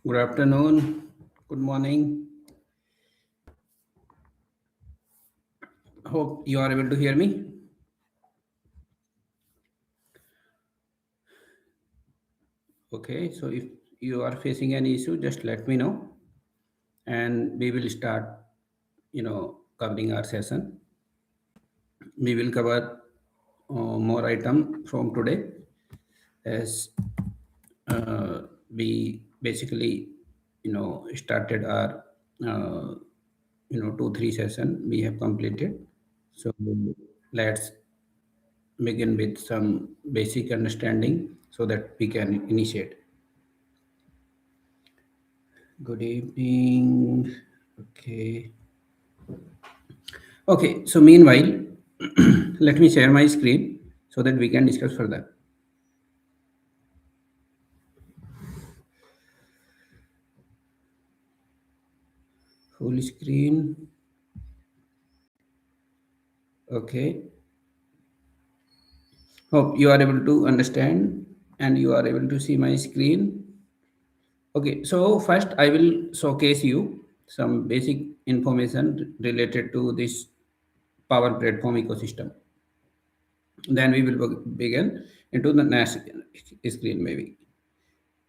Good afternoon. Good morning. Hope you are able to hear me. Okay, so if you are facing any issue, just let me know and we will start, covering our session. We will cover more item from today as we basically, started our, uh, 2, 3 session we have completed. So let's begin with some basic understanding so that we can initiate. Good evening. Okay. Okay. So meanwhile, let me share my screen so that we can discuss further. Full screen. Okay. Hope you are able to understand and you are able to see my screen. Okay. So first I will showcase you some basic information related to this Power Platform ecosystem. Then we will begin into the next screen maybe.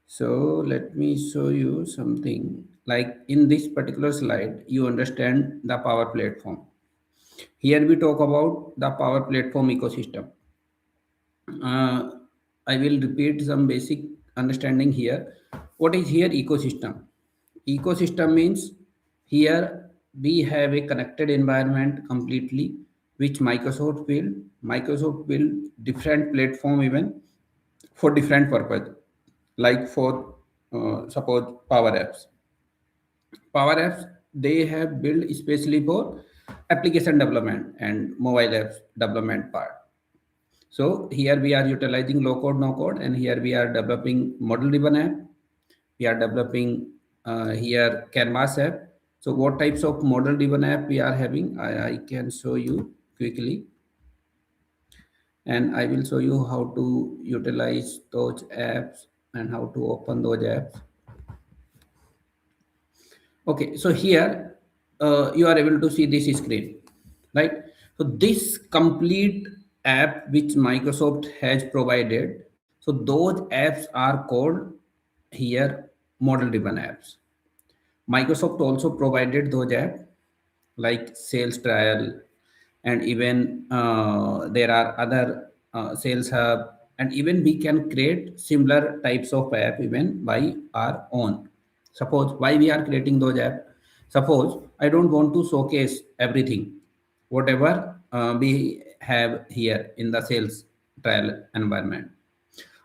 So let me show you something like in this particular slide you understand the Power Platform. Here we talk about the Power Platform ecosystem. uh, I will repeat some basic understanding here. What is here ecosystem? Ecosystem means here we have a connected environment completely which Microsoft build different platform even for different purpose, like for suppose power apps they have built especially for application development and mobile apps development part. So here we are utilizing low code, no code, and here we are developing model driven app. We are developing here Canvas app. So what types of model driven app we are having? I can show you quickly, and I will show you how to utilize those apps and how to open those apps. Okay, so here you are able to see this screen, right? So this complete app which Microsoft has provided, so those apps are called here model driven apps. Microsoft also provided those apps like sales trial, and even there are other sales hub, and even we can create similar types of app even by our own. Suppose why we are creating those app. Suppose I don't want to showcase everything whatever we have here in the sales trial environment.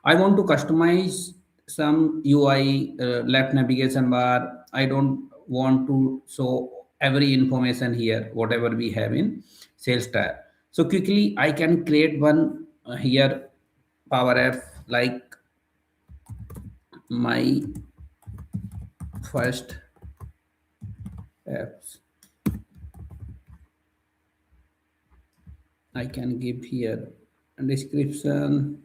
I want to customize some UI, left navigation bar. I don't want to show every information here, whatever we have in sales tab. So quickly, I can create one here, Power App, like my first apps. I can give here a description.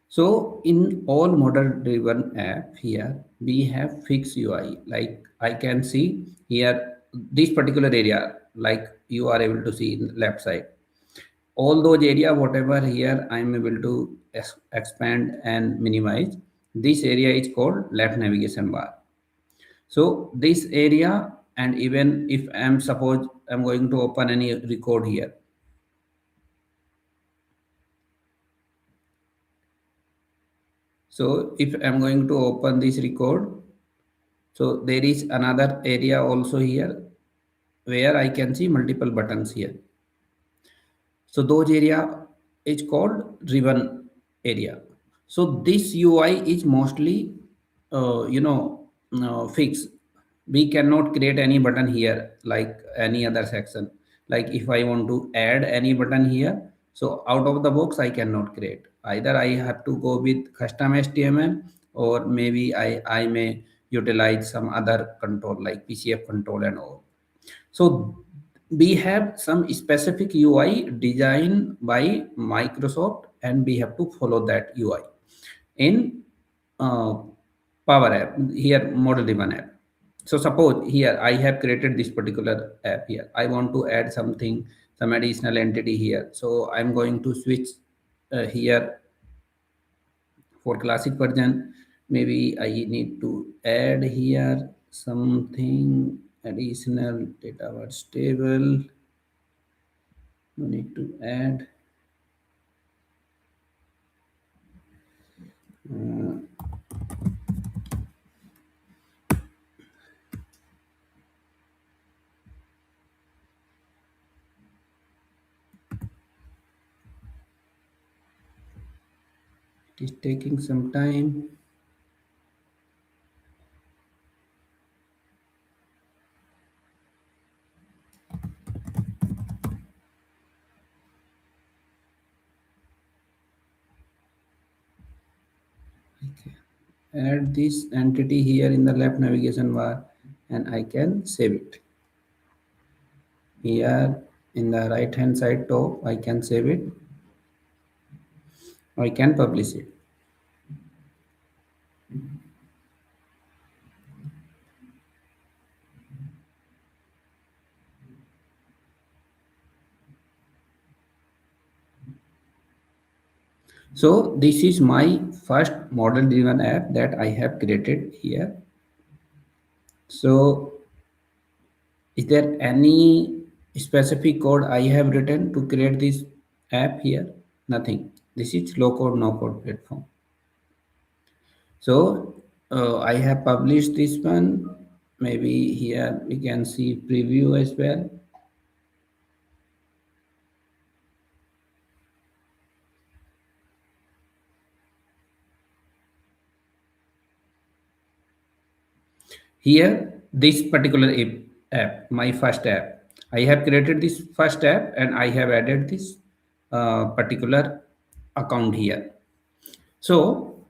So in all model-driven app here, we have fixed UI. Like I can see here, this particular area, like you are able to see in the left side. All those area, whatever here, I am able to expand and minimize. This area is called left navigation bar. So this area, and even if I'm suppose I'm going to open any record here. So if I'm going to open this record, so there is another area also here where I can see multiple buttons here. So those area is called ribbon area. So this UI is mostly, fixed. We cannot create any button here like any other section. Like if I want to add any button here, so out of the box I cannot create. Either I have to go with custom HTML, or maybe I may utilize some other control like PCF control and all. So we have some specific UI designed by Microsoft, and we have to follow that UI in uh, Power App here, model driven app. So suppose here I have created this particular app here. I want to add something, some additional entity here. So I'm going to switch here for classic version. Maybe I need to add here something additional Dataverse table. No need to add. It is taking some time. Okay. Add this entity here in the left navigation bar, and I can save it. Here in the right hand side top, I can save it. I can publish it. So this is my first model driven app that I have created here. So is there any specific code I have written to create this app here? Nothing. This is low code, no code platform. So I have published this one. Maybe here we can see preview as well. Here, this particular app, my first app, I have created this first app and I have added this particular account here. So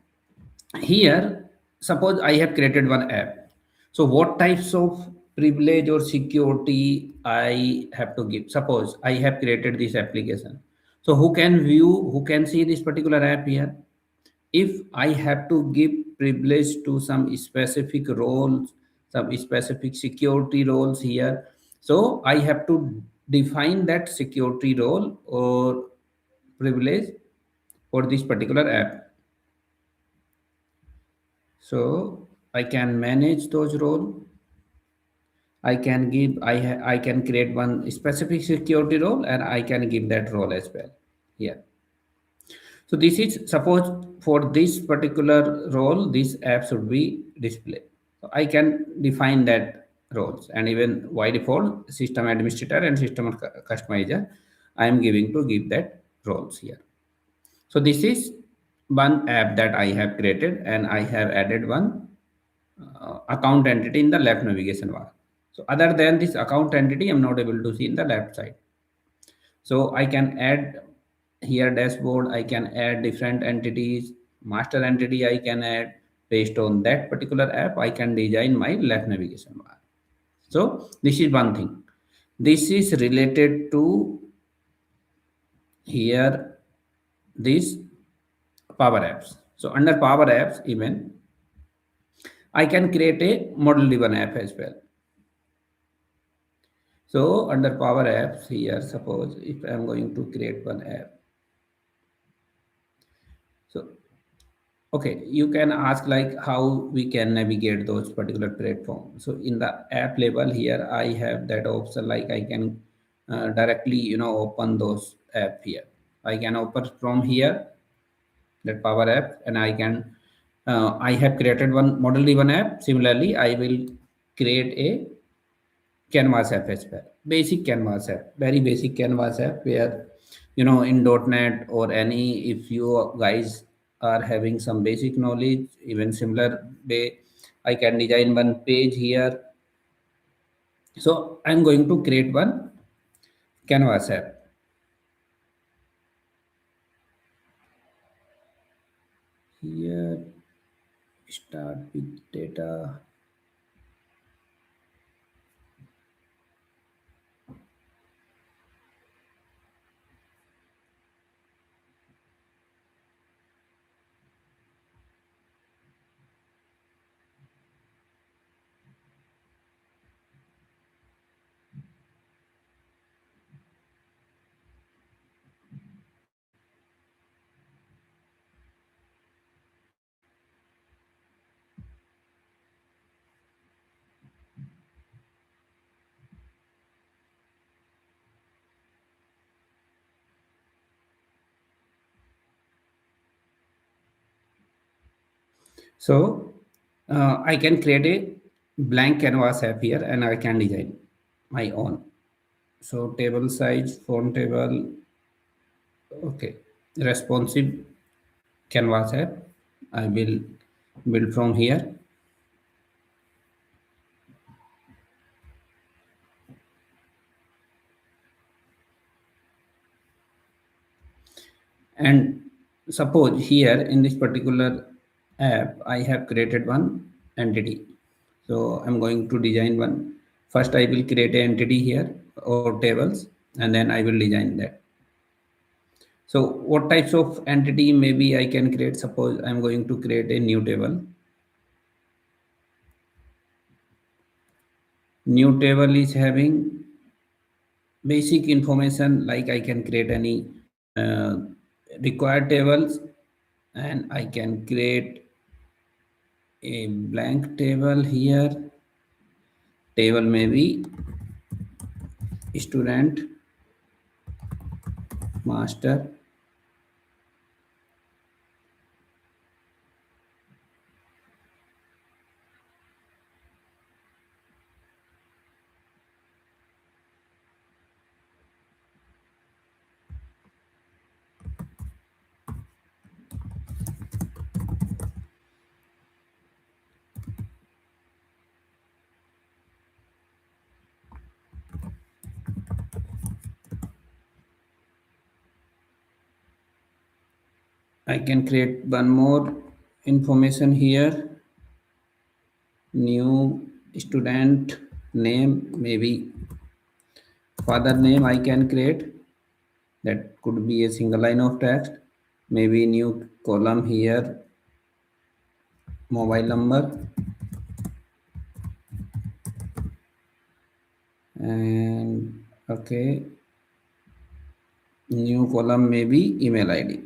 here, suppose I have created one app. So what types of privilege or security I have to give? Suppose I have created this application. So who can view, who can see this particular app here? If I have to give privilege to some specific roles, some specific security roles here, so I have to define that security role or privilege for this particular app. So I can manage those roles. I can give, I can create one specific security role and I can give that role as well here. So this is suppose for this particular role, this app should be displayed. So I can define that roles, and even by default, system administrator and system customizer, I am giving to give that roles here. So this is one app that I have created, and I have added one account entity in the left navigation bar. So other than this account entity, I'm not able to see in the left side. So I can add here dashboard, I can add different entities, master entity I can add based on that particular app. I can design my left navigation bar. So this is one thing. This is related to here this power apps. So under power apps, even I can create a model driven app as well. So under power apps here, suppose if I'm going to create one app. So okay, you can ask like how we can navigate those particular platforms. So in the app level here, I have that option like I can directly open those app here. I can open from here that power app, and I have created one model driven app. Similarly, I will create a Canvas app as well. Basic Canvas app, very basic Canvas app where in .NET or any, if you guys are having some basic knowledge, even similar way, I can design one page here. So I'm going to create one Canvas app. Here, start with data. So I can create a blank canvas app here and I can design my own. So table size, font table, okay, responsive canvas app. I will build from here. And suppose here in this particular app, I have created one entity. So I'm going to design one. First, I will create an entity here or tables, and then I will design that. So what types of entity maybe I can create? Suppose I'm going to create a new table. New table is having basic information like I can create any required tables, and I can create a blank table here. Table may be student, master. I can create one more information here. New student name, maybe father name I can create. That could be a single line of text. Maybe new column here, mobile number, and okay, new column maybe email ID.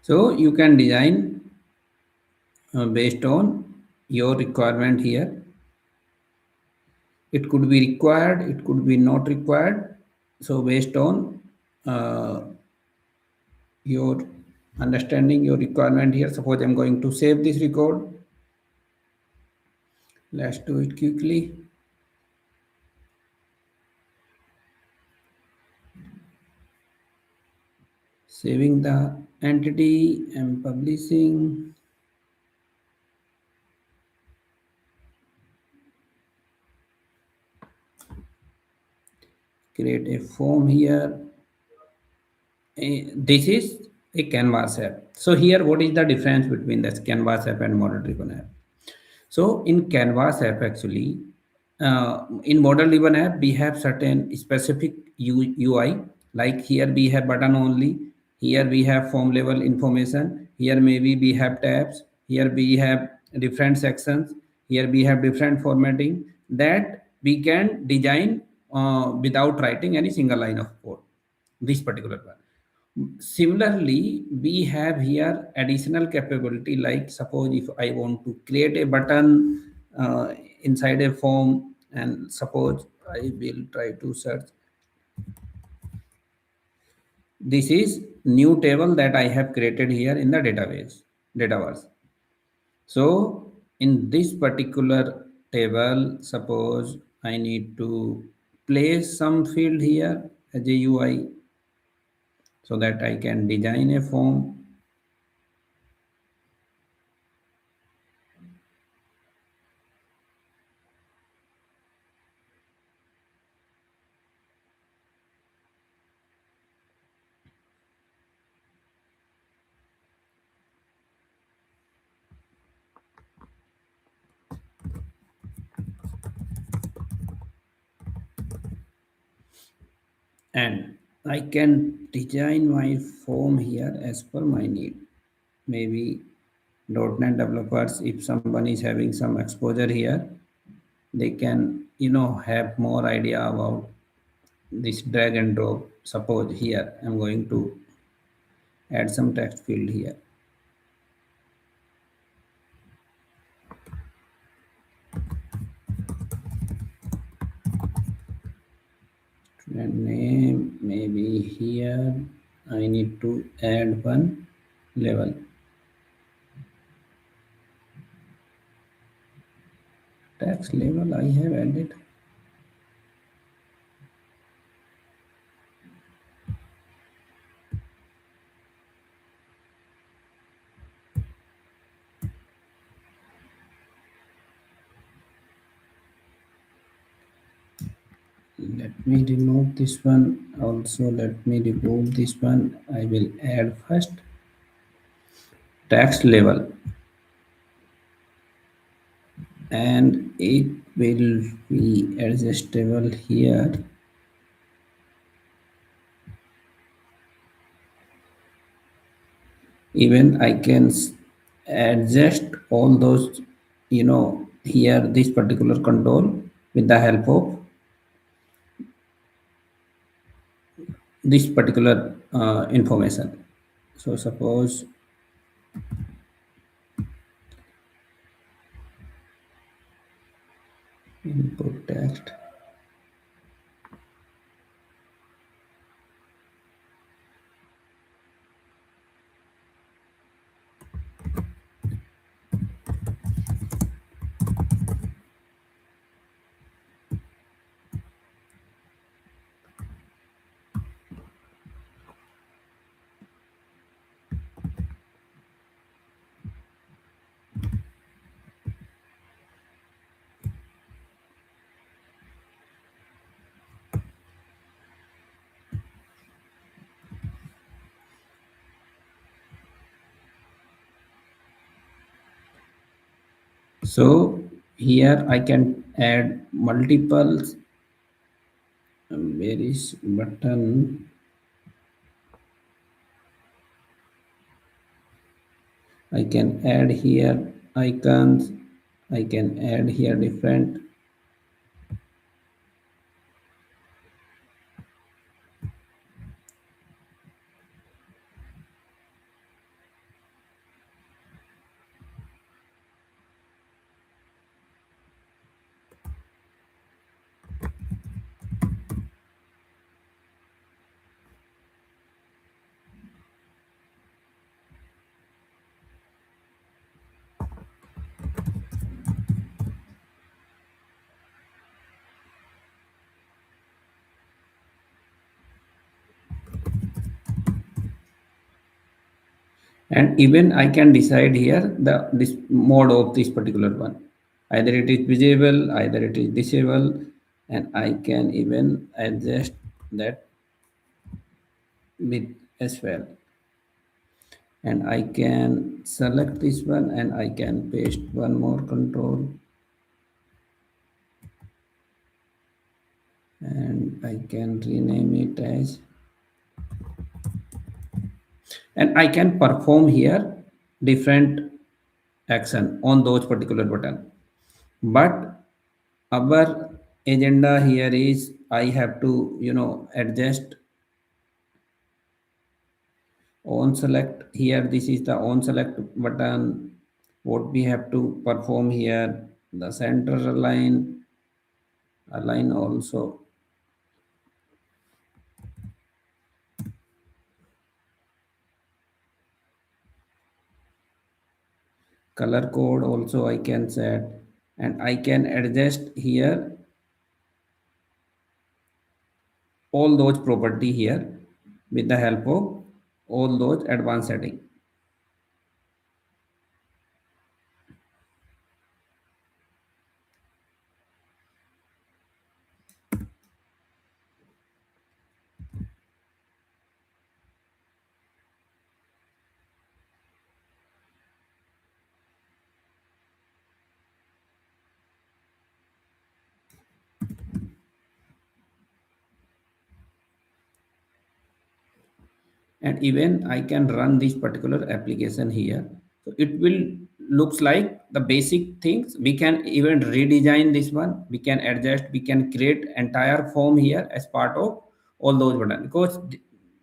So you can design based on your requirement here. It could be required, it could be not required. So based on uh, your understanding your requirement here, suppose I'm going to save this record. Let's do it quickly. Saving the entity and publishing. Create a form here. This is a canvas app. So here what is the difference between this canvas app and model driven app? So in Canvas app, actually, in model driven app, we have certain specific UI. Like here we have button only. Here we have form level information. Here maybe we have tabs. Here we have different sections. Here we have different formatting that we can design without writing any single line of code. This particular one. Similarly, we have here additional capability like suppose if I want to create a button inside a form, and suppose I will try to search. This is new table that I have created here in the database, Dataverse. So in this particular table, suppose I need to place some field here as a UI so that I can design a form. And I can design my form here as per my need. Maybe .NET developers, if someone is having some exposure here, they can have more idea about this drag and drop. Suppose here I'm going to add some text field here. Student name maybe here, I need to add one level. Tax level I have added. Let me remove this one. Also, let me remove this one. I will add first tax level, and it will be adjustable here. Even I can adjust all those, here this particular control with the help of this particular information. So suppose input text. So here I can add multiple. Where is button? I can add here icons. I can add here different. And even I can decide here the this mode of this particular one. Either it is visible, either it is disable, and I can even adjust that with as well. And I can select this one and I can paste one more control, and I can rename it as, and I can perform here different action on those particular button. But our agenda here is I have to adjust on select here. This is the on select button. What we have to perform here, the center align also, color code also I can set, and I can adjust here all those property here with the help of all those advanced setting. And even I can run this particular application here. So it will looks like the basic things. We can even redesign this one. We can adjust. We can create entire form here as part of all those buttons, because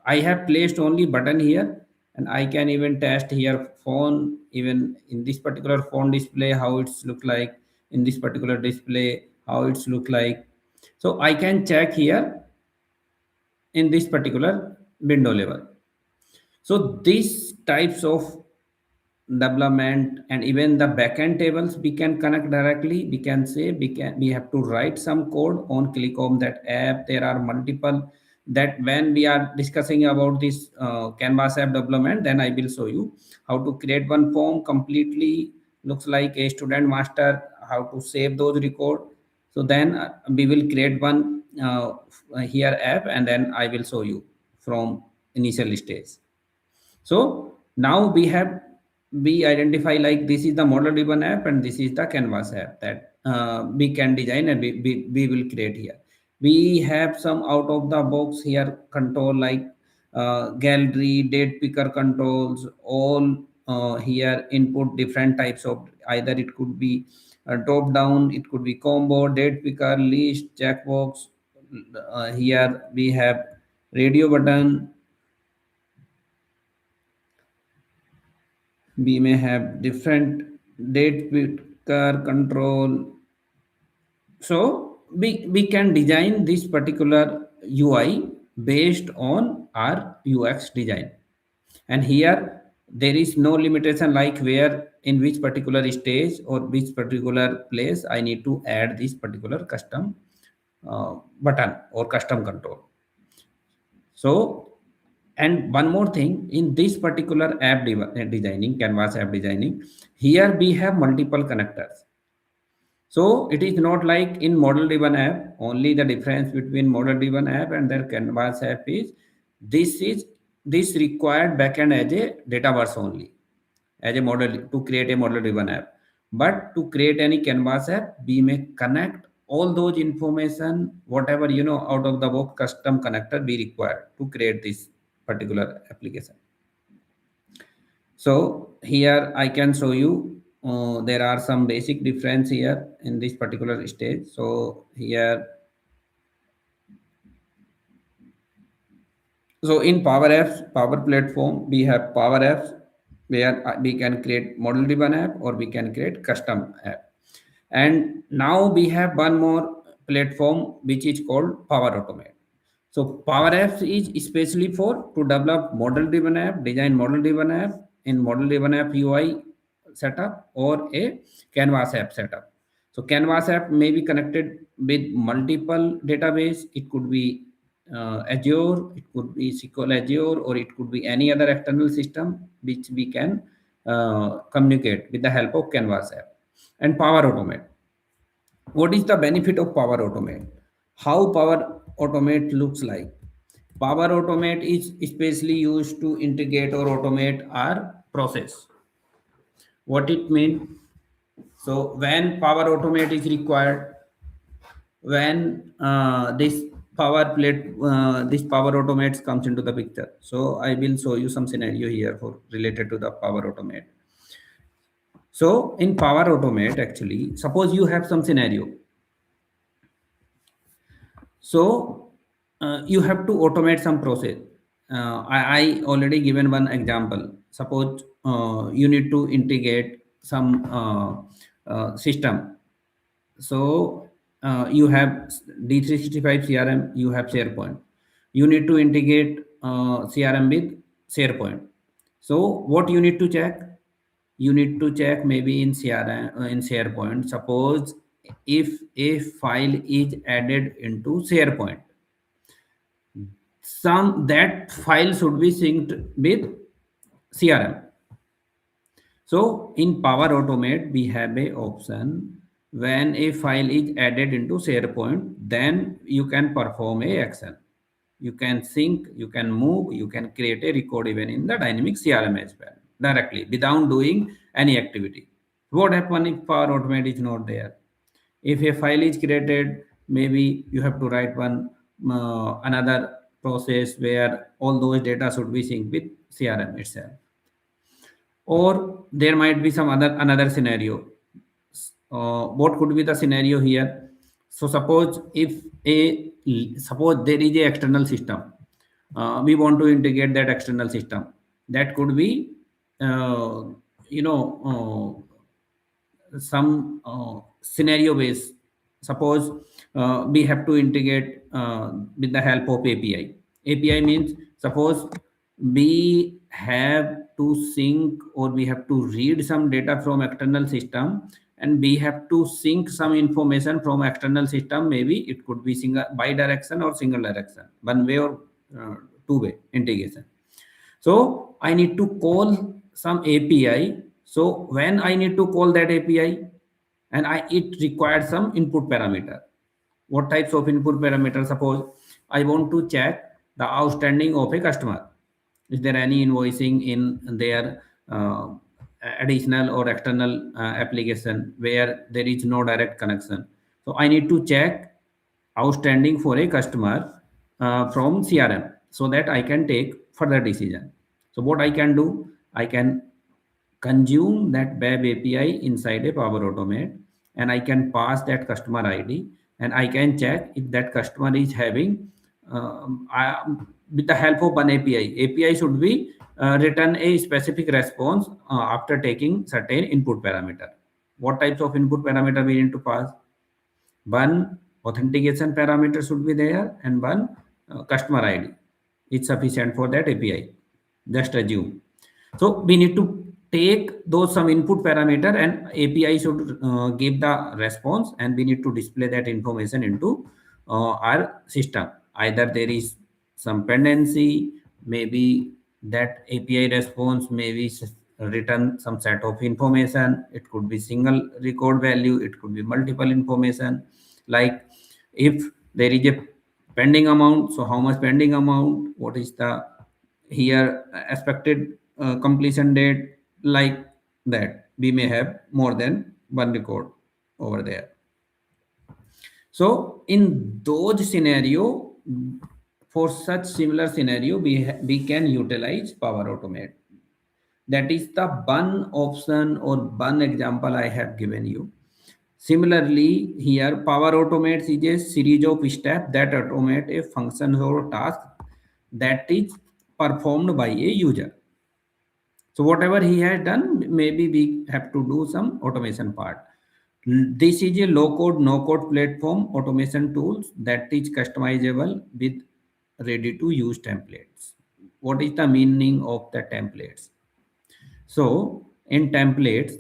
I have placed only button here, and I can even test here phone, even in this particular phone display how it's look like, in this particular display how it's look like. So I can check here in this particular window level. So these types of development and even the backend tables we can connect directly. We can say we have to write some code on click on that app. There are multiple that when we are discussing about this canvas app development, then I will show you how to create one form completely looks like a student master, how to save those record. So then we will create one here app, and then I will show you from initial stage. So now we identify like this is the model driven app and this is the canvas app that we can design and we will create here. We have some out of the box here control like gallery, date picker controls, all here input different types of either it could be drop down, it could be combo, date picker, list, checkbox. Here we have radio button, we may have different date picker control. So we can design this particular UI based on our UX design. And here there is no limitation like where in which particular stage or which particular place I need to add this particular custom button or custom control. So, and one more thing in this particular designing, Canvas app designing, here we have multiple connectors. So it is not like in model driven app, only the difference between model driven app and their Canvas app is this required backend as a Dataverse only, as a model to create a model driven app. But to create any Canvas app, we may connect all those information, whatever out of the box custom connector we require to create this particular application. So here I can show you there are some basic difference here in this particular stage. So here, so in Power Apps, Power Platform, we have Power Apps where we can create model driven app or we can create custom app. And now we have one more platform which is called Power Automate. So Power Apps is especially for to develop model driven app, design model driven app in model driven app UI setup or a Canvas app setup. So Canvas app may be connected with multiple database. It could be Azure, it could be SQL Azure, or it could be any other external system which we can communicate with the help of Canvas app. And Power Automate. What is the benefit of Power Automate? How Power Automate looks like? Power Automate is especially used to integrate or automate our process. What it means? So when Power Automate is required, when this Power Automates comes into the picture. So I will show you some scenario here for related to the Power Automate. So in Power Automate, actually, suppose you have some scenario. So you have to automate some process. I already given one example. Suppose you need to integrate some system. So you have D365 CRM, you have SharePoint. You need to integrate CRM with SharePoint. So what you need to check? You need to check maybe in CRM in SharePoint. Suppose if a file is added into SharePoint, some that file should be synced with CRM. So in Power Automate, we have a option when a file is added into SharePoint, then you can perform a action. You can sync, you can move, you can create a record even in the dynamic CRM as well directly without doing any activity. What happens if Power Automate is not there? If a file is created, maybe you have to write one another process where all those data should be synced with CRM itself. Or there might be some other another scenario. What could be the scenario here? So suppose there is a external system. We want to integrate that external system. That could be uh, you know some scenario based. Suppose we have to integrate with the help of API. API means suppose we have to sync or we have to read some data from external system, and we have to sync some information from external system. Maybe it could be single bi-direction or single direction, one way or two-way integration. So I need to call some API. So when I need to call that API, and it requires some input parameter. What types of input parameters? Suppose I want to check the outstanding of a customer. Is there any invoicing in their additional or external application where there is no direct connection? So I need to check outstanding for a customer from CRM so that I can take further decision. So what I can do, I can consume that web API inside a Power Automate, and I can pass that customer ID, and I can check if that customer is having with the help of one API. API should be return a specific response after taking certain input parameter. What types of input parameter we need to pass? One authentication parameter should be there, and one customer ID. It's sufficient for that API. Just assume. So we need to take those some input parameter, and API should give the response, and we need to display that information into our system. Either there is some pendency, maybe that API response maybe return some set of information. It could be single record value, it could be multiple information. Like if there is a pending amount, so how much pending amount, what is the here expected completion date, like that. We may have more than one record over there. So in those scenario, for such similar scenario, we can utilize Power Automate. That is the one option or one example I have given you. Similarly, here Power Automate is a series of steps that automate a function or task that is performed by a user. So whatever he has done, maybe we have to do some automation part. This is a low code, no code platform automation tools that is customizable with ready to use templates. What is the meaning of the templates? So in templates,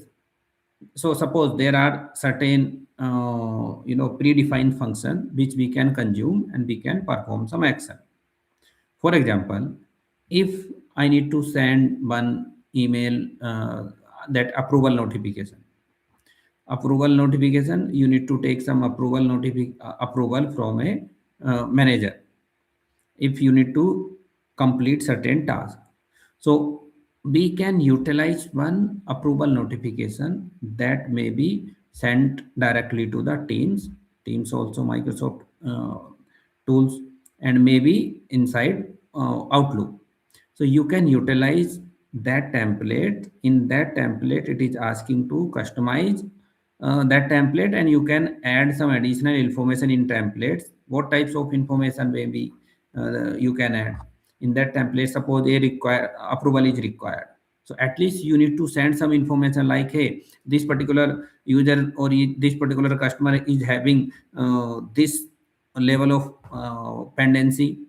so suppose there are certain predefined function which we can consume and we can perform some action. For example, if I need to send one email, that approval notification, you need to take some approval from a manager if you need to complete certain task. So we can utilize one approval notification that may be sent directly to the teams also Microsoft tools, and maybe inside Outlook. So you can utilize that template. In that template, it is asking to customize that template, and you can add some additional information in templates. What types of information maybe you can add in that template? Suppose a require approval is required, so at least you need to send some information like, hey, this particular user or this particular customer is having this level of pendency.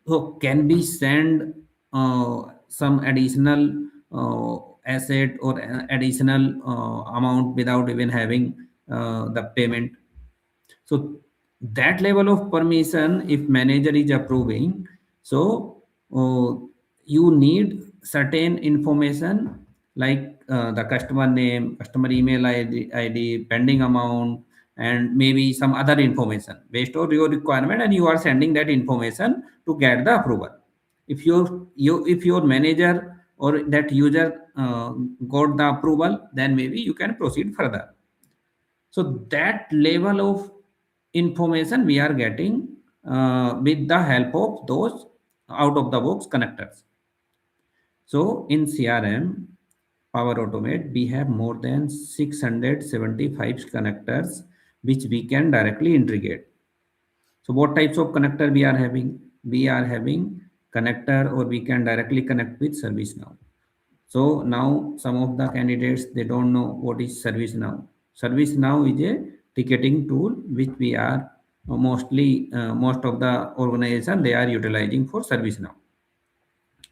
So can we send some additional asset or additional amount without even having the payment? So that level of permission, if manager is approving, so you need certain information like the customer name, customer email ID, pending amount, and maybe some other information based on your requirement, and you are sending that information to get the approval. If your manager or that user got the approval, then maybe you can proceed further. So that level of information we are getting with the help of those out of the box connectors. So in CRM Power Automate, we have more than 675 connectors which we can directly integrate. So what types of connector we are having? We are having connector, or we can directly connect with ServiceNow. So now some of the candidates, they don't know what is ServiceNow. ServiceNow is a ticketing tool which we are most of the organization they are utilizing for ServiceNow.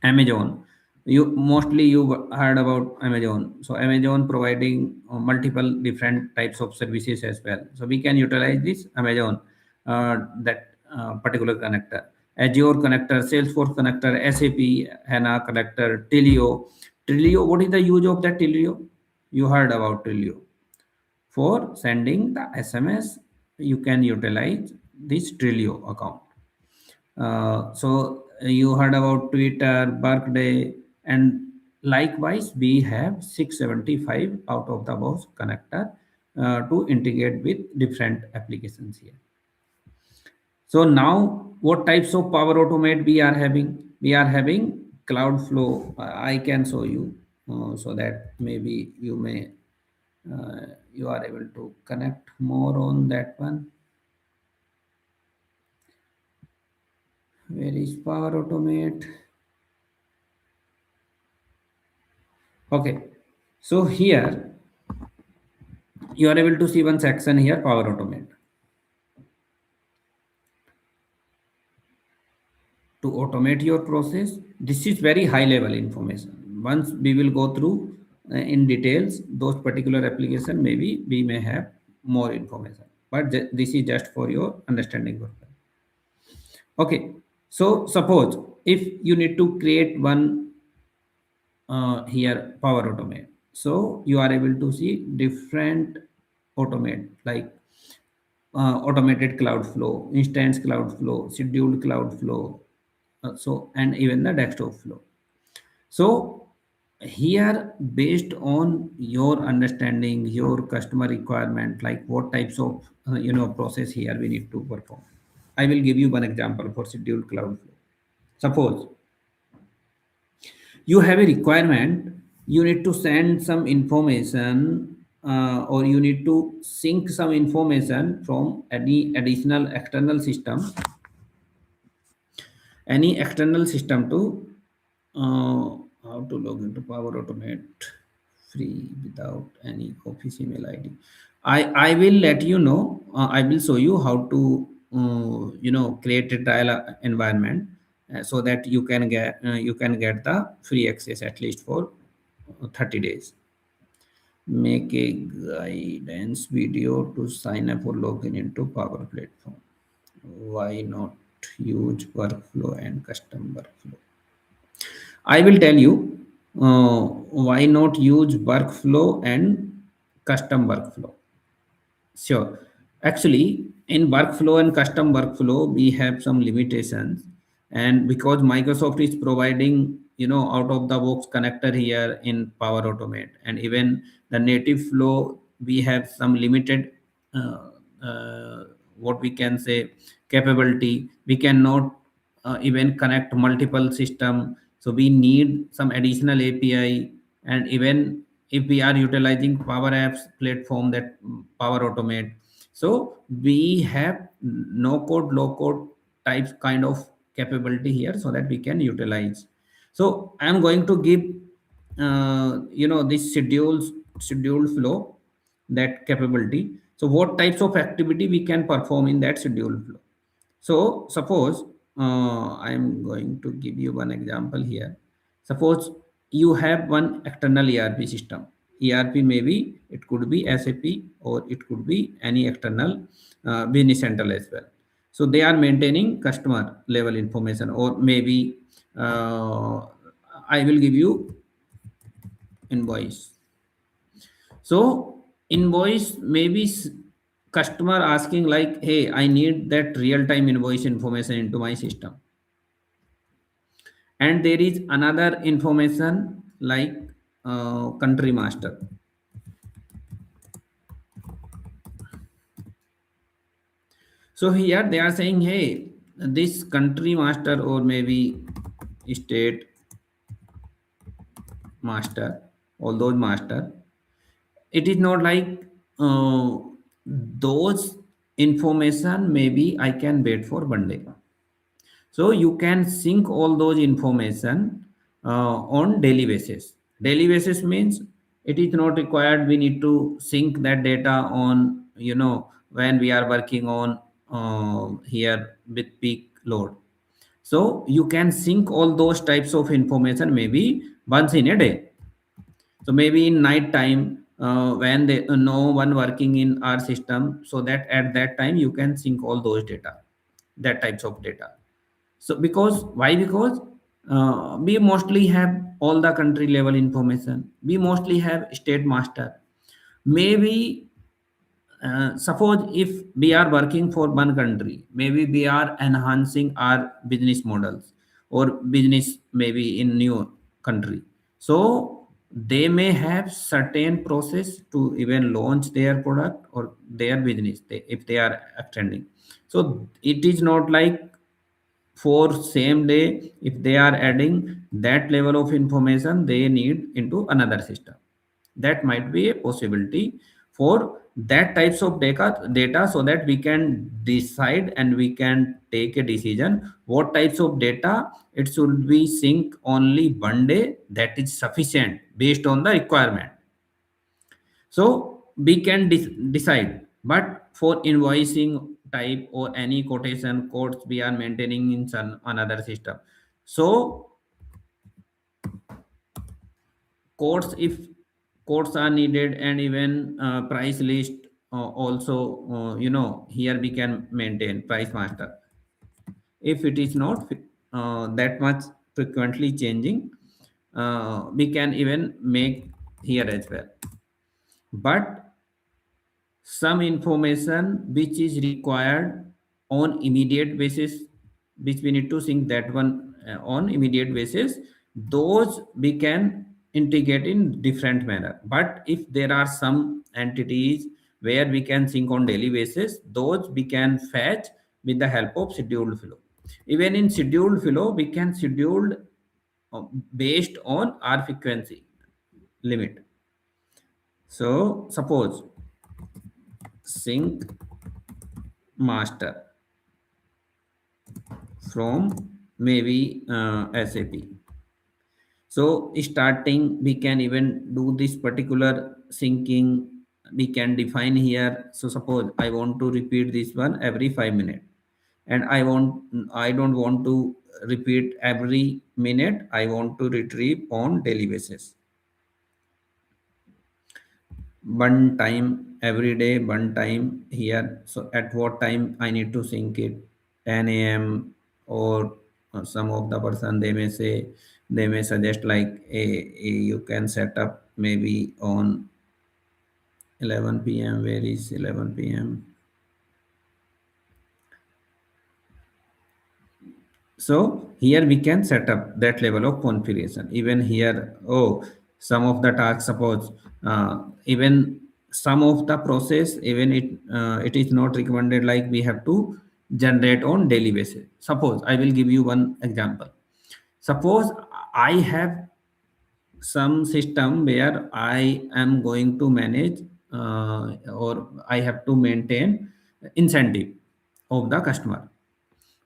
Amazon. You heard about Amazon. So Amazon providing multiple different types of services as well. So we can utilize this Amazon that particular connector. Azure connector, Salesforce connector, SAP HANA connector, Twilio. Twilio, what is the use of that Twilio? You heard about Twilio. For sending the SMS, you can utilize this Twilio account. So you heard about Twitter, Birthday, and likewise we have 675 out of the box connector to integrate with different applications here. So now what types of Power Automate we are having? We are having Cloud Flow. I can show you so that maybe you are able to connect more on that one. Where is Power Automate? Okay, so here you are able to see one section here, Power Automate. To automate your process, this is very high level information. Once we will go through in details those particular application, maybe we may have more information. But this is just for your understanding purpose. Okay, so suppose if you need to create one here Power Automate. So you are able to see different automate like automated cloud flow, instance cloud flow, scheduled cloud flow, so and even the desktop flow. So here, based on your understanding, your customer requirement, like what types of process here we need to perform. I will give you one example for scheduled cloud flow. Suppose you have a requirement, you need to send some information or you need to sync some information from any additional external system, to how to log into Power Automate free without any office email ID. I will let you know. I will show you how to create a trial environment so that you can get the free access at least for 30 days. Make a guidance video to sign up or login into Power Platform. Why not use workflow and custom workflow? I will tell you why not use workflow and custom workflow. Sure. Actually, in workflow and custom workflow, we have some limitations. And because Microsoft is providing, out of the box connector here in Power Automate, and even the native flow, we have some limited, uh, uh, what we can say, capability. We cannot even connect multiple system. So we need some additional API, and even if we are utilizing Power Apps platform, that Power Automate, so we have no code, low code types kind of capability here so that we can utilize. So I'm going to give this scheduled flow, that capability. So what types of activity we can perform in that scheduled flow? So suppose I'm going to give you one example here. Suppose you have one external ERP system. ERP, maybe it could be SAP or it could be any external business central as well. So they are maintaining customer level information, or maybe I will give you invoice. So invoice, maybe customer asking like, hey, I need that real time invoice information into my system. And there is another information like country master. So here they are saying, hey, this country master or maybe state master, all those master, it is not like those information maybe I can wait for one day. So you can sync all those information on daily basis. Daily basis means it is not required we need to sync that data on when we are working on here with peak load. So you can sync all those types of information maybe once in a day. So maybe in night time, when no one working in our system, so that at that time you can sync all those data, that types of data. So because why? Because we mostly have all the country level information. We mostly have state master. Maybe suppose if we are working for one country, maybe we are enhancing our business models or business maybe in new country. So they may have certain process to even launch their product or their business if they are extending. So it is not like for same day if they are adding that level of information they need into another system. That might be a possibility for that types of data, so that we can decide and we can take a decision what types of data it should be sync only one day, that is sufficient based on the requirement. So we can decide. But for invoicing type or any quotation codes we are maintaining in some another system. So codes, if codes are needed, and even price list also, here we can maintain price master. If it is not that much frequently changing, we can even make here as well. But some information which is required on immediate basis, which we need to sync that one on immediate basis, those we can integrate in different manner. But if there are some entities where we can sync on daily basis, those we can fetch with the help of scheduled flow. Even in scheduled flow we can schedule uh, based on our frequency limit. So suppose sync master from maybe SAP. So starting, we can even do this particular syncing. We can define here. So suppose I want to repeat this one every 5 minutes, and I don't want to repeat every minute. I want to retrieve on daily basis. One time every day, one time here. So at what time I need to sync it? 10 a.m. or some of the person they may say, they may suggest like you can set up maybe on 11 p.m. Where is 11 p.m.? So here we can set up that level of configuration. Even here, oh, some of the tasks, suppose even some of the process, even it is not recommended like we have to generate on daily basis. Suppose I will give you one example. Suppose I have some system where I am going to manage or I have to maintain incentive of the customer.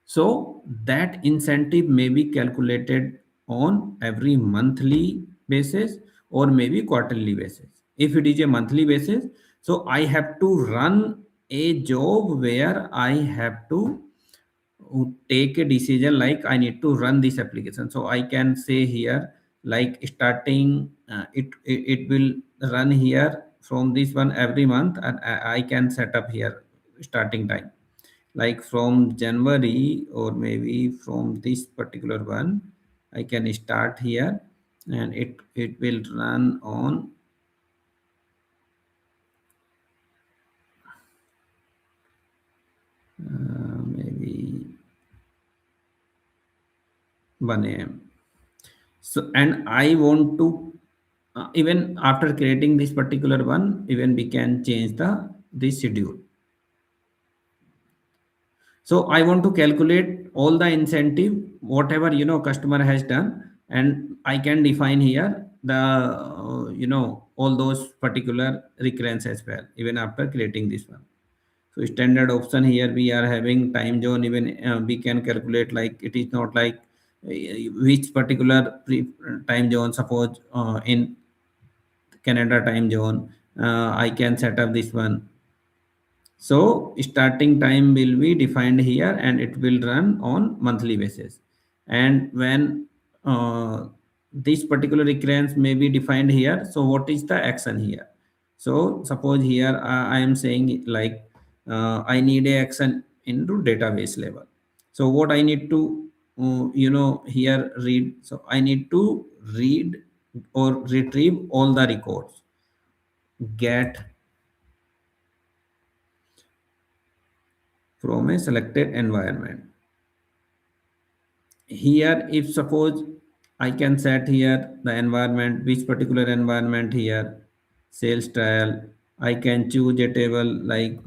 So that incentive may be calculated on every monthly basis or maybe quarterly basis. If it is a monthly basis, so I have to run a job where I have to take a decision like I need to run this application. So I can say here like starting it will run here from this one every month, and I can set up here starting time like from January or maybe from this particular one. I can start here, and it will run on maybe 1 a.m. So and I want to even after creating this particular one, even we can change the this schedule. So I want to calculate all the incentive whatever customer has done, and I can define here the all those particular recurrence as well even after creating this one. So standard option here we are having time zone. Even we can calculate like it is not like which particular time zone. Suppose in Canada time zone, I can set up this one. So starting time will be defined here and it will run on monthly basis. And when this particular recurrence may be defined here, so what is the action here? So suppose here I am saying it like I need a action into database level. So what I need to here read, so I need to read or retrieve all the records, get from a selected environment. Here if suppose I can set here the environment, which particular environment here, sales trial. I can choose a table like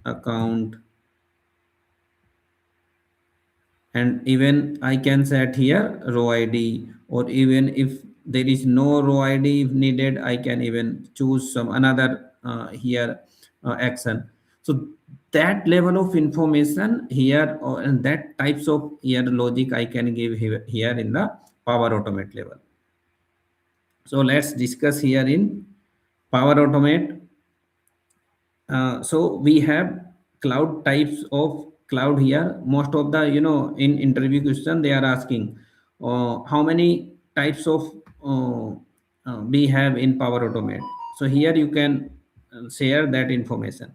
account, and even I can set here row ID, or even if there is no row ID if needed, I can even choose some another here action. So that level of information here, and that types of here logic I can give here in the Power Automate level. So let's discuss here in Power Automate. So we have cloud types of cloud here. Most of the in interview question they are asking how many types of we have in Power Automate. So here you can share that information.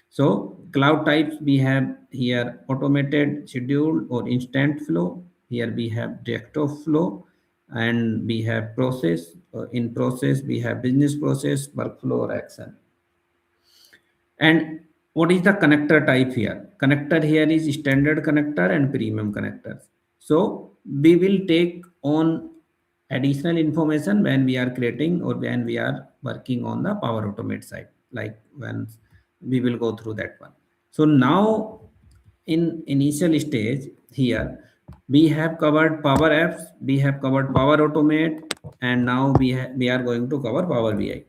So cloud types we have here: automated, scheduled, or instant flow. Here we have reactive flow, and we have process. In process we have business process, workflow, or action. And what is the connector type here? Connector here is standard connector and premium connectors. So we will take on additional information when we are creating or when we are working on the Power Automate side, like when we will go through that one. So now in initial stage here, we have covered Power Apps, we have covered Power Automate, and now we are going to cover Power BI.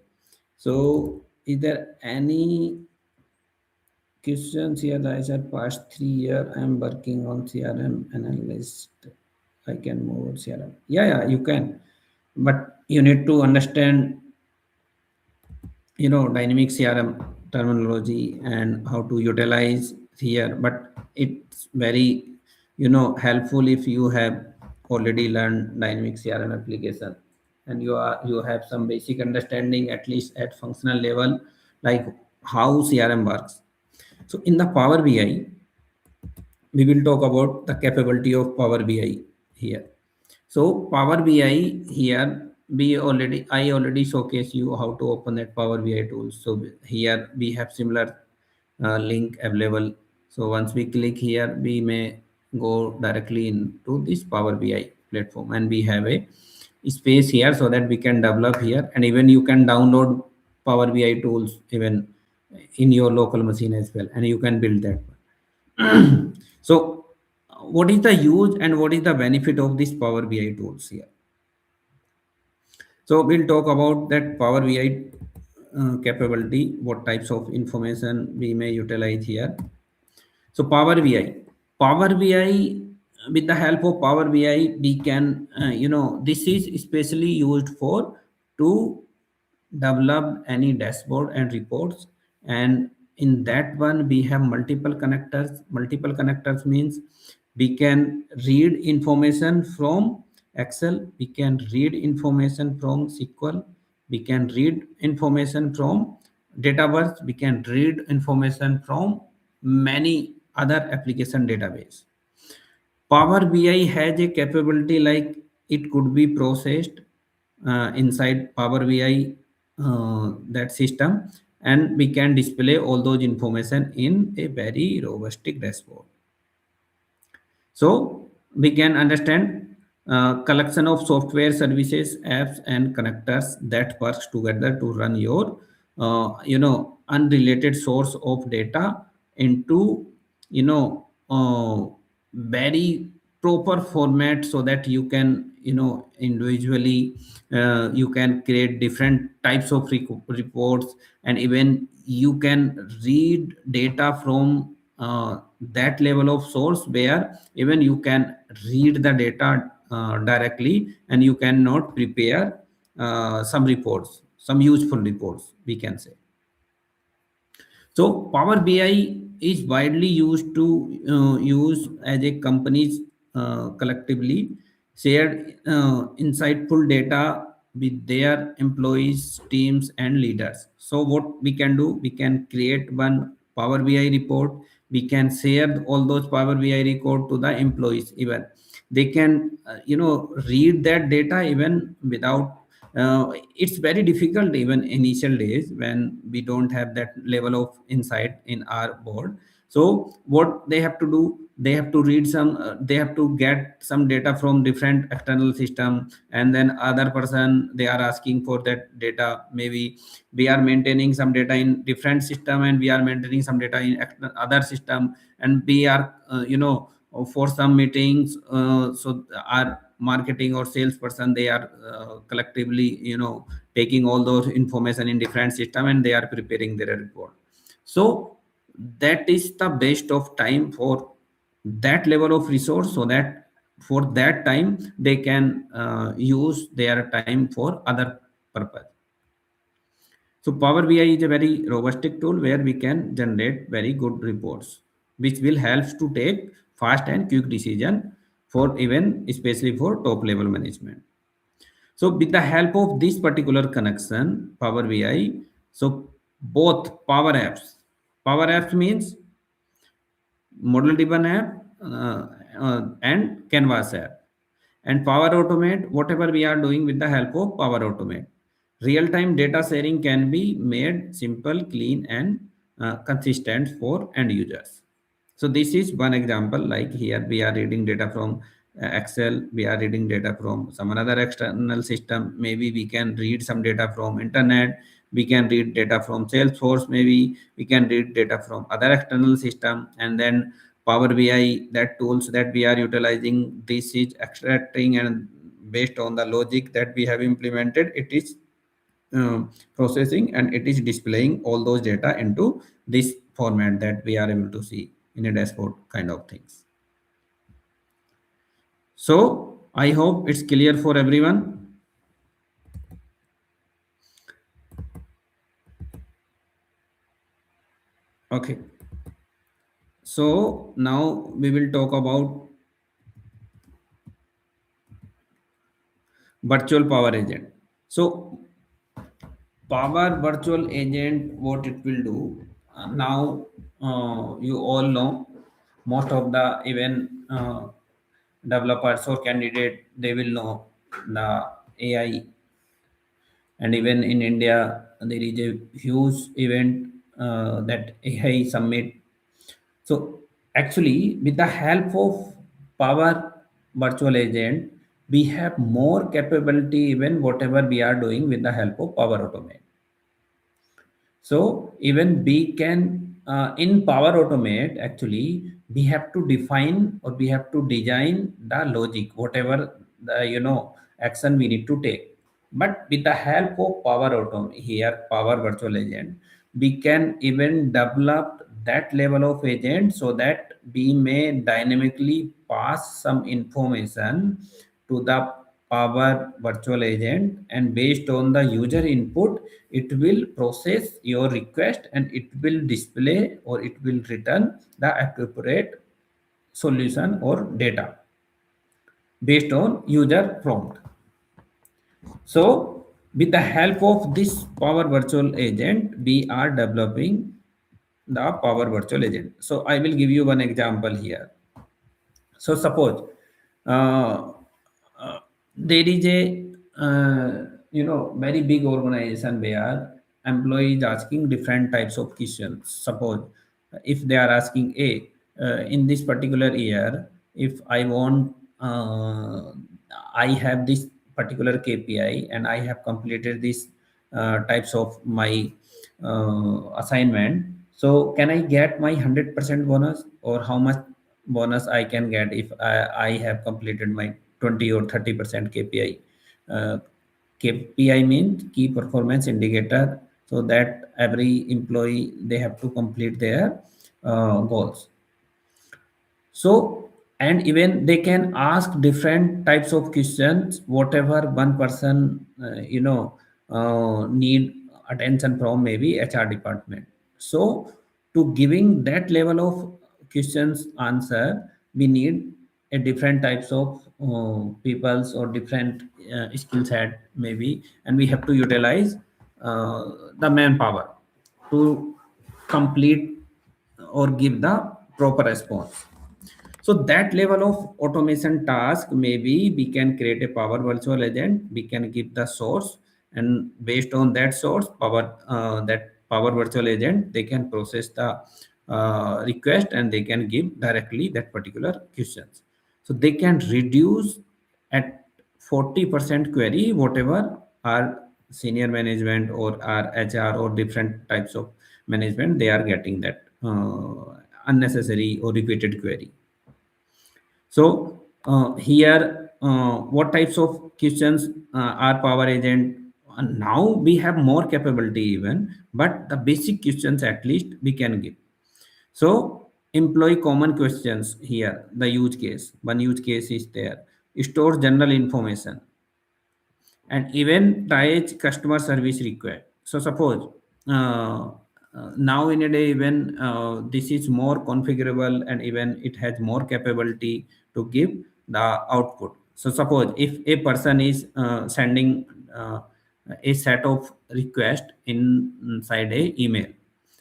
So is there any questions here? I said past 3 year I'm working on CRM analyst. I can move CRM. Yeah, you can. But you need to understand, dynamic CRM terminology and how to utilize here. But it's very, helpful if you have already learned dynamic CRM application, and you have some basic understanding at least at functional level, like how CRM works. So in the Power BI, we will talk about the capability of Power BI here. So Power BI here, I already showcase you how to open that Power BI tool. So here we have similar link available. So once we click here, we may go directly into this Power BI platform, and we have a space here so that we can develop here, and even you can download Power BI tools even in your local machine as well, and you can build that. So, what is the use and what is the benefit of this Power BI tools here? So, we'll talk about that Power BI capability, what types of information we may utilize here. So, Power BI, with the help of Power BI, we can, this is especially used for to develop any dashboard and reports. And in that one we have multiple connectors means we can read information from Excel, we can read information from SQL, we can read information from Dataverse, we can read information from many other application database. Power BI has a capability like it could be processed inside Power BI that system, and we can display all those information in a very robust dashboard. So we can understand collection of software services, apps, and connectors that works together to run your unrelated source of data into very proper format, so that you can individually you can create different types of reports, and even you can read data from that level of source where even you can read the data directly, and you cannot prepare some reports, some useful reports, we can say. So Power BI is widely used to use as a company's collectively shared insightful data with their employees, teams, and leaders. So what we can do, we can create one Power BI report. We can share all those Power BI report to the employees. Even they can, read that data even without. It's very difficult even initial days when we don't have that level of insight in our board. So what they have to do, they have to read some, they have to get some data from different external system, and then other person they are asking for that data. Maybe we are maintaining some data in different system, and we are maintaining some data in other system, and we are, for some meetings, so our marketing or salesperson, they are collectively, taking all those information in different system, and they are preparing their report. So that is the best of time for that level of resource, so that for that time they can use their time for other purpose. So Power BI is a very robust tool where we can generate very good reports, which will help to take fast and quick decision for even especially for top level management. So with the help of this particular connection, Power BI, so both Power Apps means model driven app, and Canvas app, and Power Automate, whatever we are doing with the help of Power Automate. Real time data sharing can be made simple, clean, and consistent for end users. So this is one example. Like here we are reading data from Excel, we are reading data from some another external system. Maybe we can read some data from internet, we can read data from Salesforce, maybe we can read data from other external system, and then Power BI, that tools that we are utilizing, this is extracting, and based on the logic that we have implemented, it is processing, and it is displaying all those data into this format that we are able to see in a dashboard kind of things. So I hope it's clear for everyone. Okay, so now we will talk about virtual power agent. So Power Virtual Agent, what it will do, now you all know, most of the even developers or candidate, they will know the AI. And even in India, there is a huge event, that AI Summit. So actually, with the help of Power Virtual Agent, we have more capability even whatever we are doing with the help of Power Automate. So even we can, in Power Automate, actually we have to define or we have to design the logic, whatever the, action we need to take. But with the help of Power Automate here, Power Virtual Agent, we can even develop that level of agent so that we may dynamically pass some information to the Power Virtual Agent, and based on the user input, it will process your request, and it will display or it will return the appropriate solution or data based on user prompt. So with the help of this Power Virtual Agent, we are developing the Power Virtual Agent. So I will give you one example here. So suppose, uh, there is a, very big organization where employees asking different types of questions. Suppose if they are asking, a, in this particular year, if I want, I have this particular KPI and I have completed this types of my assignment, so can I get my 100% bonus, or how much bonus I can get if I have completed my 20 or 30% KPI. KPI means key performance indicator, so that every employee they have to complete their goals. So, and even they can ask different types of questions, whatever one person, need attention from maybe HR department. So, to giving that level of questions answer, we need a different types of peoples or different skill set maybe, and we have to utilize the manpower to complete or give the proper response. So that level of automation task, maybe we can create a power virtual agent. We can give the source, and based on that source, that power virtual agent, they can process the request and they can give directly that particular questions. So they can reduce at 40% query whatever our senior management or our HR or different types of management, they are getting that unnecessary or repeated query. So here, what types of questions are Power Agent? Now we have more capability even, but the basic questions at least we can give. So employee common questions here, the use case. One use case is there. Store general information and even triage customer service required. So suppose now in a day when this is more configurable and even it has more capability to give the output. So suppose if a person is sending a set of request inside a email,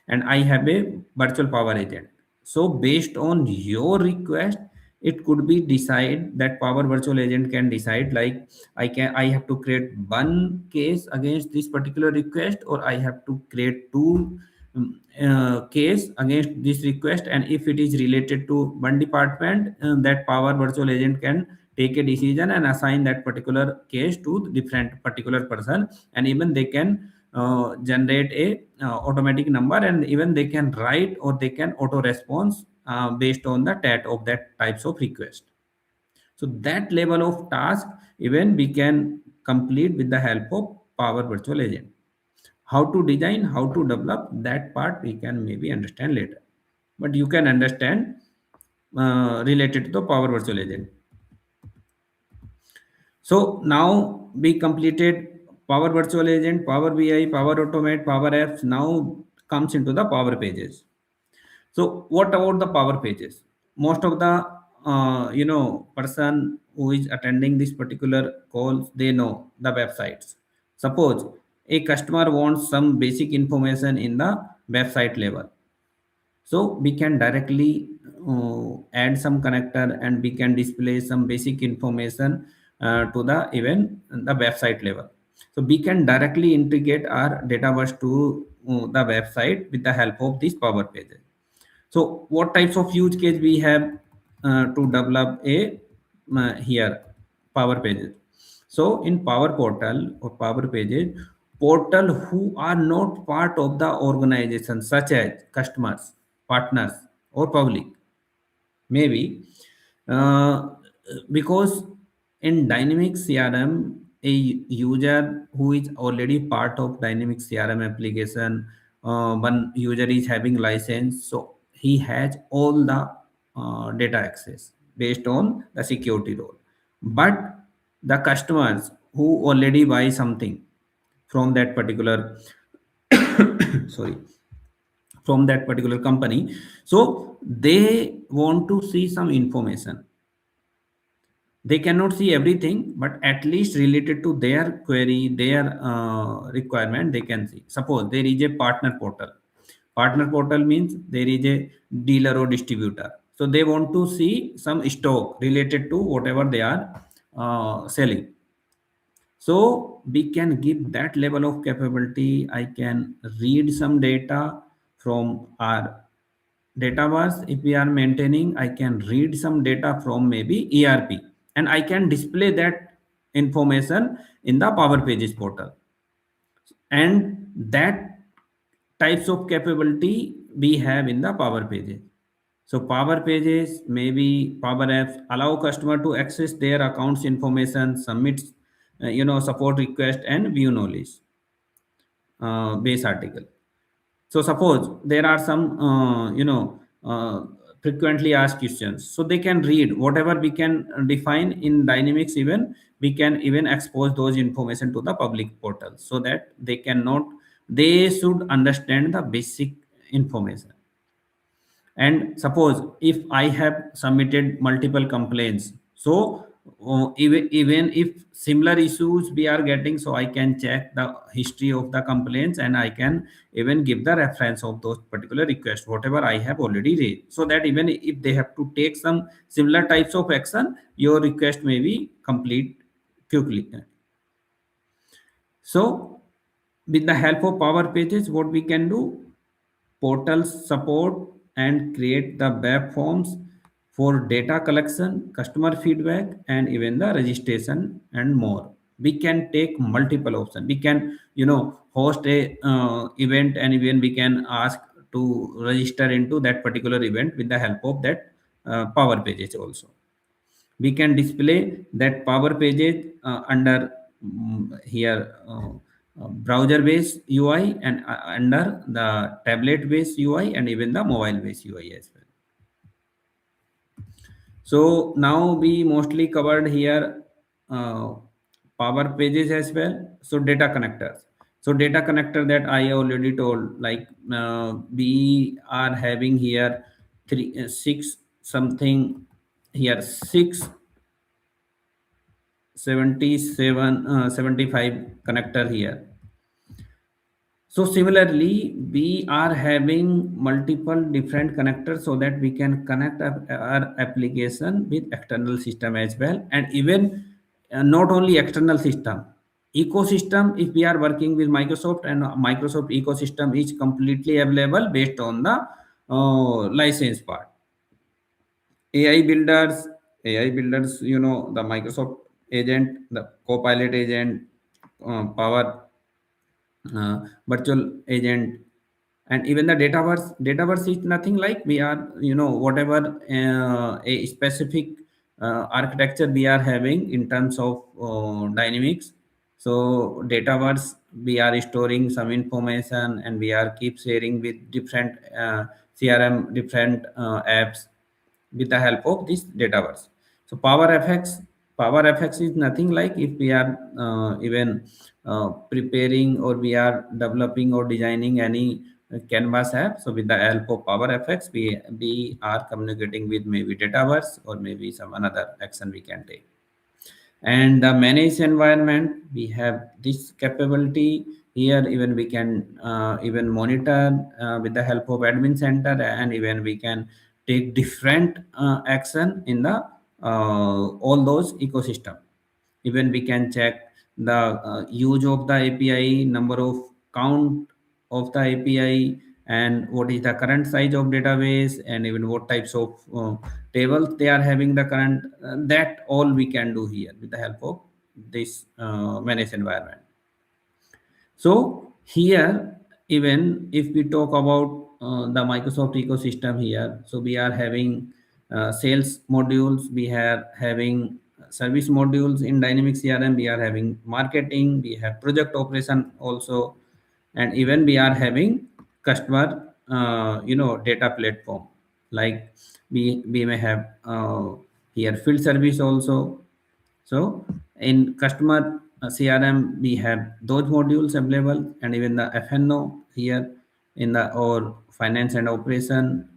and I have a virtual power agent. So based on your request, it could be decide that power virtual agent can decide like I have to create one case against this particular request, or I have to create two case against this request. And if it is related to one department, that power virtual agent can take a decision and assign that particular case to different particular person, and even they can generate a automatic number, and even they can write or they can auto response based on the tat of that types of request. So that level of task even we can complete with the help of power virtual agent. How to design, how to develop, that part we can maybe understand later, but you can understand related to the power virtual agent. So now we completed Power Virtual Agent, Power BI, Power Automate, Power Apps. Now comes into the Power Pages. So what about the Power Pages? Most of the person who is attending this particular calls, they know the websites. Suppose a customer wants some basic information in the website level, so we can directly add some connector and we can display some basic information to the even the website level. So we can directly integrate our Dataverse to the website with the help of this Power Pages. So what types of use case we have to develop a here Power Pages? So in Power Portal or Power Pages, portal who are not part of the organization such as customers, partners, or public, maybe uh, because in dynamic crm, a user who is already part of dynamic crm application, one user is having license, so he has all the data access based on the security role. But the customers who already buy something from that particular sorry, from that particular company, so they want to see some information. They cannot see everything, but at least related to their query, their requirement, they can see. Suppose there is a partner portal. Partner portal means there is a dealer or distributor, so they want to see some stock related to whatever they are selling. So we can give that level of capability. I can read some data from our Dataverse. If we are maintaining, I can read some data from maybe ERP, and I can display that information in the Power Pages portal. And that types of capability we have in the Power Pages. So Power Pages, maybe Power Apps allow customer to access their accounts information, submit, support request and view knowledge base article. So suppose there are some, frequently asked questions. So they can read whatever we can define in Dynamics. Even we can even expose those information to the public portal so that they cannot, they should understand the basic information. And suppose if I have submitted multiple complaints, so even if similar issues we are getting, so I can check the history of the complaints, and I can even give the reference of those particular requests whatever I have already raised, so that even if they have to take some similar types of action, your request may be complete quickly. So with the help of Power Pages, what we can do, portals support and create the web forms for data collection, customer feedback, and even the registration and more. We can take multiple options. We can, host a event, and even we can ask to register into that particular event with the help of that Power Pages also. We can display that Power Pages under here browser based UI, and under the tablet based UI, and even the mobile based UI as well. So now we mostly covered here uh, Power Pages as well. So data connectors. So data connector that I already told, like we are having here six something here, 75 connector here. So similarly, we are having multiple different connectors so that we can connect our application with external system as well, and even not only external system, ecosystem. If we are working with Microsoft, and Microsoft ecosystem is completely available based on the license part. AI builders, AI builders, the Microsoft agent, the Copilot agent, Power virtual agent, and even the Dataverse is nothing like, we are, whatever a specific architecture we are having in terms of dynamics. So Dataverse, we are storing some information, and we are keep sharing with different CRM, different apps, with the help of this Dataverse. So Power FX is nothing like, if we are even preparing, or we are developing or designing any Canvas app. So with the help of Power FX, we are communicating with maybe Dataverse, or maybe some another action we can take. And the managed environment, we have this capability here. Even we can even monitor with the help of admin center, and even we can take different action in the all those ecosystem. Even we can check the use of the API, number of count of the API, and what is the current size of database, and even what types of tables they are having the current. That all we can do here with the help of this managed environment. So here, even if we talk about the Microsoft ecosystem here, so we are having sales modules, we are having service modules in Dynamics CRM, we are having marketing, we have project operation also, and even we are having customer, data platform. Like we may have here field service also. So in customer CRM, we have those modules available, and even the FNO here in the or finance and operation.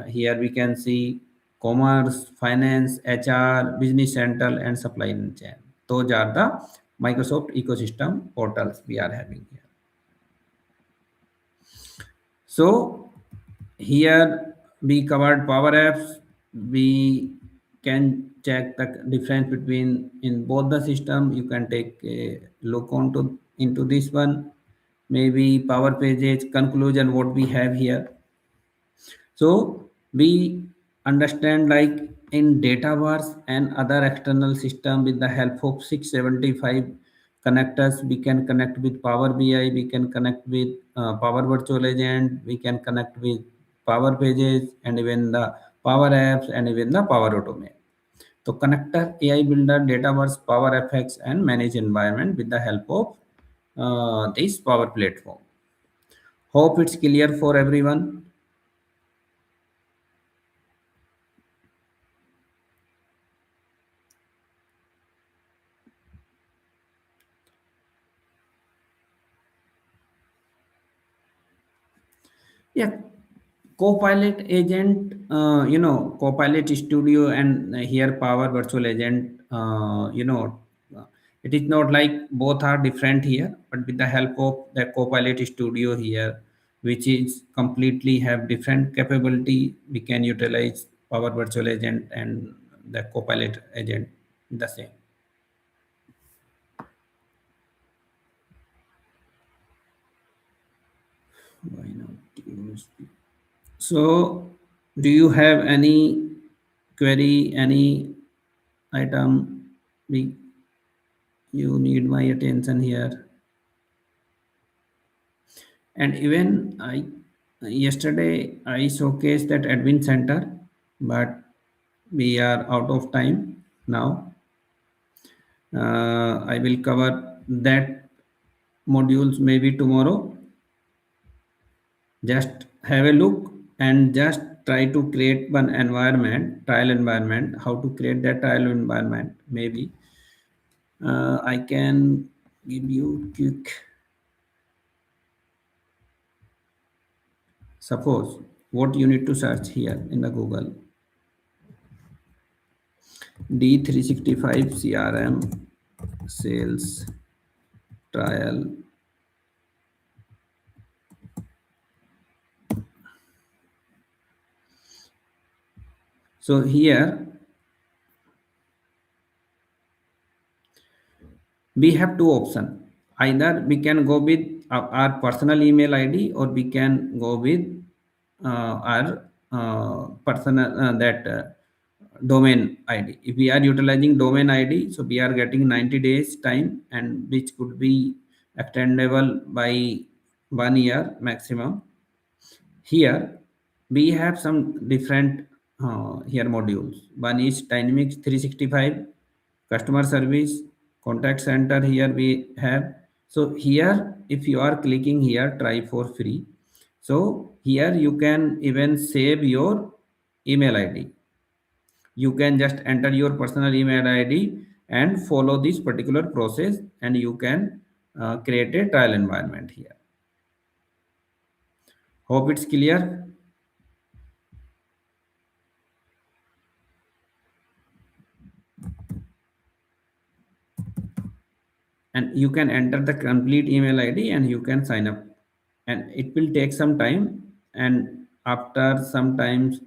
Here we can see commerce, finance, HR, business central, and supply chain. Those are the Microsoft ecosystem portals we are having here. So here we covered Power Apps. We can check the difference between in both the system. You can take a look onto into this one. Maybe Power Pages conclusion what we have here. So we understand, like in Dataverse and other external system, with the help of 675 connectors, we can connect with Power BI, we can connect with Power Virtual Agent, we can connect with Power Pages, and even the Power Apps, and even the Power Automate. So connector, AI Builder, Dataverse, Power FX, and Manage Environment with the help of this Power Platform. Hope it's clear for everyone. Yeah. Copilot agent, Copilot Studio and here Power Virtual Agent, it is not like both are different here, but with the help of the Copilot Studio here, which is completely have different capability, we can utilize Power Virtual Agent and the Copilot agent the same. Why not use? So, do you have any query, any item we, you need my attention here? And even I yesterday I showcased that admin center, but we are out of time now. I will cover that modules maybe tomorrow. Just have a look and just try to create one environment, trial environment. How to create that trial environment? Maybe I can give you quick. Suppose what you need to search here in the Google D365 CRM sales trial. So here we have two options. Either we can go with our personal email ID or we can go with our personal that domain ID. If we are utilizing domain ID, so we are getting 90 days time and which could be extendable by 1 year maximum. Here we have some different here modules. One is Dynamics 365 customer service contact center. Here we have, so here if you are clicking here try for free, so here you can even save your email ID. You can just enter your personal email ID and follow this particular process and you can create a trial environment here. Hope it's clear. And you can enter the complete email id and you can sign up, and it will take some time, and after sometimes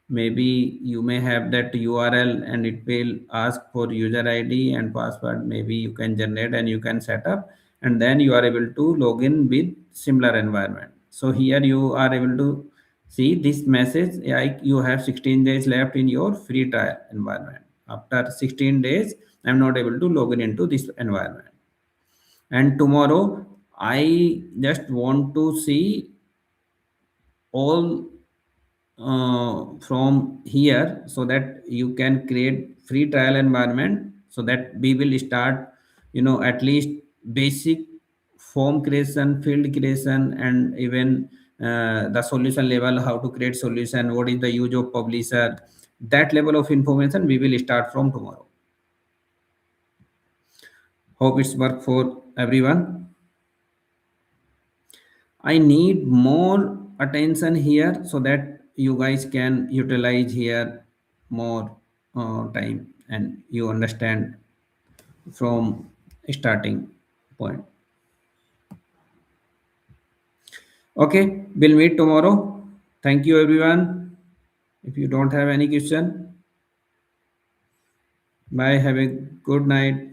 maybe you may have that url and it will ask for user id and password, maybe you can generate and you can set up, and then you are able to log in with similar environment. So here you are able to see this message like you have 16 days left in your free trial environment. After 16 days I'm not able to log in into this environment, and tomorrow I just want to see all from here so that you can create free trial environment, so that we will start at least basic form creation, field creation, and even the solution level, how to create solution, what is the use of publisher, that level of information we will start from tomorrow. Hope it's work for everyone. I need more attention here so that you guys can utilize here more time and you understand from starting point. Okay, we'll meet tomorrow. Thank you, everyone. If you don't have any question, bye. Have a good night.